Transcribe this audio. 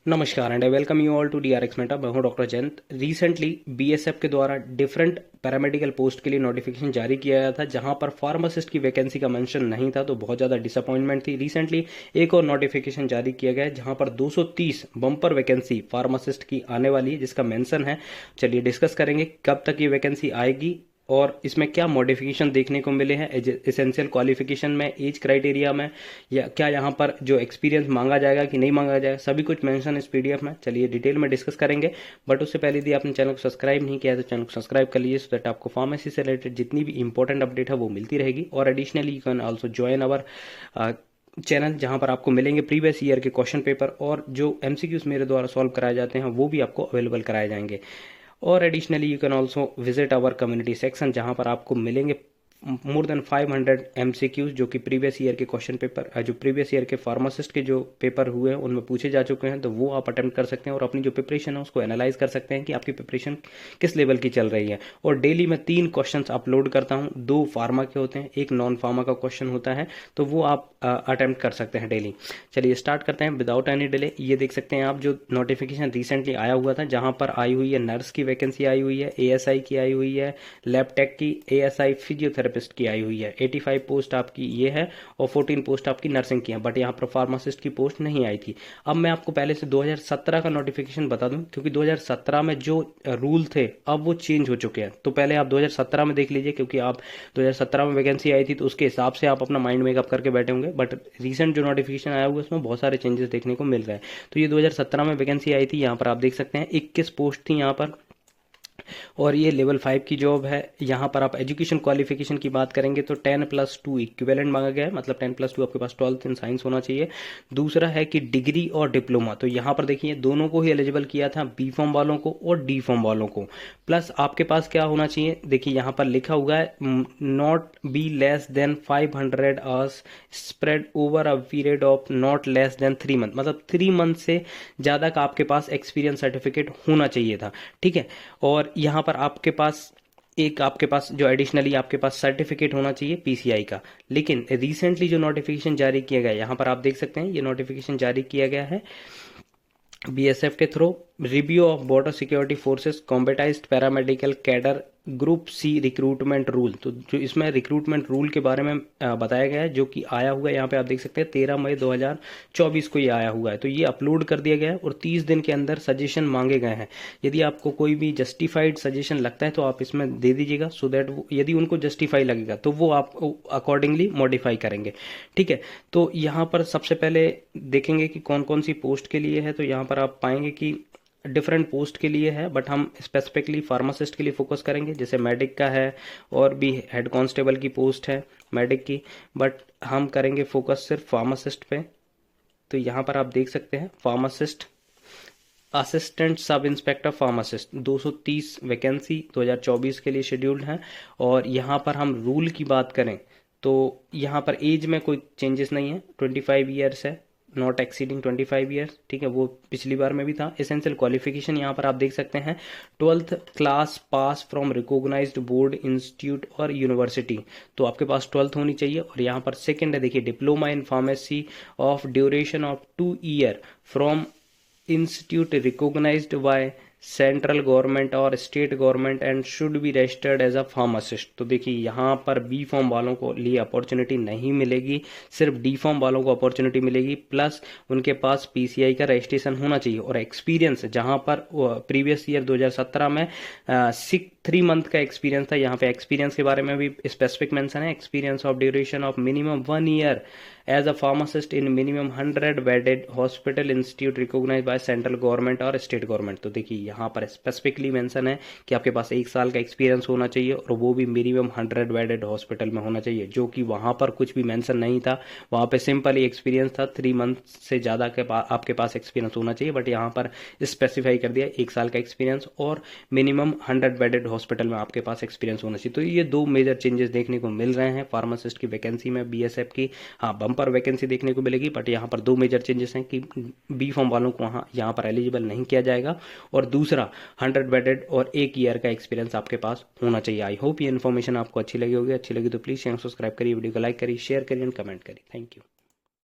नमस्कार and I welcome you all to DRX meta. मैं हूं डॉक्टर जयंत। रिसेंटली बीएसएफ के द्वारा डिफरेंट पैरामेडिकल पोस्ट के लिए नोटिफिकेशन जारी किया गया था, जहां पर फार्मासिस्ट की वैकेंसी का मेंशन नहीं था, तो बहुत ज़्यादा डिसअपॉइंटमेंट थी। रिसेंटली एक और नोटिफिकेशन जारी किया गया है जहां पर 230 बम्पर वैकेंसी फार्मासिस्ट की आने वाली है, जिसका मेंशन है। चलिए डिस्कस करेंगे कब तक ये वैकेंसी आएगी और इसमें क्या मॉडिफिकेशन देखने को मिले हैं एसेंशियल क्वालिफिकेशन में, एज क्राइटेरिया में, या क्या यहाँ पर जो एक्सपीरियंस मांगा जाएगा कि नहीं मांगा जाएगा, सभी कुछ मेंशन इस पीडीएफ में। चलिए डिटेल में डिस्कस करेंगे, बट उससे पहले यदि आपने चैनल को सब्सक्राइब नहीं किया है तो चैनल को सब्सक्राइब कर लीजिए, सो दैट आपको फार्मेसी से रिलेटेड जितनी भी इंपॉर्टेंट अपडेट है वो मिलती रहेगी। और additionally you can also join our channel, जहां पर आपको मिलेंगे प्रीवियस ईयर के क्वेश्चन पेपर और जो एमसीक्यूज मेरे द्वारा सॉल्व कराए जाते हैं वो भी आपको अवेलेबल कराए जाएंगे। और additionally you can also visit our community section, जहां पर आपको मिलेंगे मोर देन 500 एमसीक्यूज जो कि प्रीवियस ईयर के क्वेश्चन पेपर, जो प्रीवियस ईयर के फार्मासिस्ट के जो पेपर हुए हैं उनमें पूछे जा चुके हैं, तो वो आप अटेम्प्ट कर सकते हैं और अपनी जो प्रिपरेशन है उसको एनालाइज कर सकते हैं कि आपकी प्रिपरेशन किस लेवल की चल रही है। और डेली मैं 3 क्वेश्चन अपलोड करता हूँ, 2 फार्मा के होते हैं, एक नॉन फार्मा का क्वेश्चन होता है, तो वो आप अटेम्प्ट कर सकते हैं डेली। चलिए स्टार्ट करते हैं विदाउट एनी डिले। ये देख सकते हैं आप जो नोटिफिकेशन रिसेंटली आया हुआ था, जहां पर आई हुई है नर्स की वैकेंसी आई हुई है, एएसआई की आई हुई है, लैब टेक की, एएसआई फिजियोथेरेपिस्ट की आई हुई है। 85 पोस्ट आपकी ये है और 14 पोस्ट आपकी नर्सिंग की है, बट यहाँ पर फार्मासिस्ट की पोस्ट नहीं आई थी। अब मैं आपको पहले से 2017 का नोटिफिकेशन बता दूं, क्योंकि 2017 में जो रूल थे अब वो चेंज हो चुके हैं। तो पहले आप 2017 में देख लीजिए, क्योंकि आप 2017 में वैकेंसी आई थी तो उसके हिसाब से आप अपना माइंड मेकअप करके बैठे होंगे, बट रिसेंट जो नोटिफिकेशन आया हुआ है उसमें बहुत सारे चेंजेस देखने को मिल रहे हैं। तो ये 2017 में वैकेंसी आई थी, यहाँ पर आप देख सकते हैं 21 पोस्ट थी यहाँ पर, और ये लेवल 5 की जॉब है। यहाँ पर आप एजुकेशन क्वालिफिकेशन की बात करेंगे तो 10+2 इक्विवेलेंट मांगा गया है, मतलब 10+2 आपके पास 12th इन साइंस होना चाहिए। दूसरा है कि डिग्री और डिप्लोमा, तो यहाँ पर देखिए दोनों को ही एलिजिबल किया था, बी फॉर्म वालों को और डी फॉर्म वालों को। प्लस आपके पास क्या होना चाहिए, देखिए यहाँ पर लिखा हुआ है not be less than 500 hours spread over a period of not less than 3 month, मतलब 3 मंथ से ज़्यादा का आपके पास एक्सपीरियंस सर्टिफिकेट होना चाहिए था। ठीक है, और यहाँ पर आपके पास जो एडिशनली आपके पास सर्टिफिकेट होना चाहिए पीसीआई का। लेकिन रिसेंटली जो नोटिफिकेशन जारी किया गया है, यहाँ पर आप देख सकते हैं ये नोटिफिकेशन जारी किया गया है बीएसएफ के through, review of border security forces combatized paramedical cadre group C recruitment rule. तो जो इसमें रिक्रूटमेंट रूल के बारे में बताया गया है, जो कि आया हुआ है यहाँ पे आप देख सकते हैं 13 मई 2024 को ये आया हुआ है। तो ये अपलोड कर दिया गया है और 30 दिन के अंदर सजेशन मांगे गए हैं। यदि आपको कोई भी जस्टिफाइड सजेशन लगता है तो आप इसमें दे दीजिएगा, सो दैट यदि उनको जस्टिफाई लगेगा तो वो आप अकॉर्डिंगली मॉडिफाई करेंगे। ठीक है, तो यहाँ पर सबसे पहले देखेंगे कि कौन कौन सी पोस्ट के लिए है। तो यहाँ पर आप पाएंगे कि डिफरेंट पोस्ट के लिए है, बट हम स्पेसिफिकली फार्मासिस्ट के लिए फोकस करेंगे। जैसे मेडिक का है और भी हेड कांस्टेबल की पोस्ट है मेडिक की, बट हम करेंगे फोकस सिर्फ फार्मासिस्ट पे। तो यहाँ पर आप देख सकते हैं pharmacist assistant sub inspector pharmacist 230 vacancy 2024 के लिए शेड्यूल्ड हैं। और यहाँ पर हम रूल की बात करें तो यहाँ पर एज में कोई चेंजेस नहीं है, 25 ईयर्स है, नॉट एक्सीडिंग 25 ईयर्स। ठीक है, वो पिछली बार में भी था। एसेंशियल क्वालिफिकेशन यहाँ पर आप देख सकते हैं 12th class pass from recognised board institute और यूनिवर्सिटी, तो आपके पास 12th होनी चाहिए। और यहाँ पर सेकंड है, देखिए diploma in pharmacy of duration of 2 year from institute recognised by central government और state government and should be registered as a pharmacist. तो देखिए यहाँ पर बी फॉर्म वालों को लिए अपॉर्चुनिटी नहीं मिलेगी, सिर्फ डी फॉर्म वालों को अपॉर्चुनिटी मिलेगी। प्लस उनके पास पीसीआई का रजिस्ट्रेशन होना चाहिए और एक्सपीरियंस, जहाँ पर प्रीवियस ईयर 2017 में 3 मंथ का एक्सपीरियंस था, यहाँ पे एक्सपीरियंस के बारे में भी स्पेसिफिक मेंशन है, experience of duration of minimum 1 year as a pharmacist in minimum 100 bedded hospital institute recognised by central government और स्टेट गवर्नमेंट। तो देखिए यहाँ पर स्पेसिफिकली मेंशन है कि आपके पास 1 साल का एक्सपीरियंस होना चाहिए और वो भी मिनिमम 100 बेडेड हॉस्पिटल में होना चाहिए, जो कि वहाँ पर कुछ भी मेंशन नहीं था। वहाँ पे सिंपल ही एक्सपीरियंस था, 3 मंथ से ज़्यादा के आपके पास एक्सपीरियंस होना चाहिए, बट यहाँ पर स्पेसिफाई कर दिया 1 साल का एक्सपीरियंस और मिनिमम 100 बेडेड हॉस्पिटल में आपके पास एक्सपीरियंस होना चाहिए। तो ये 2 मेजर चेंजेस देखने को मिल रहे हैं फार्मासिस्ट की वैकेंसी में बीएसएफ की। हाँ, बम्पर वैकेंसी देखने को मिलेगी, बट यहाँ पर 2 मेजर चेंजेस हैं कि बी फॉर्म वालों को यहाँ पर एलिजिबल नहीं किया जाएगा, और दूसरा 100 बेडेड और 1 ईयर का एक्सपीरियंस आपके पास होना चाहिए। आई होप ये इन्फॉर्मेशन आपको अच्छी लगी होगी। अच्छी लगी तो प्लीज़ चैनल सब्सक्राइब करिए, वीडियो को लाइक करिए, शेयर करिए एंड कमेंट करिए। Thank you.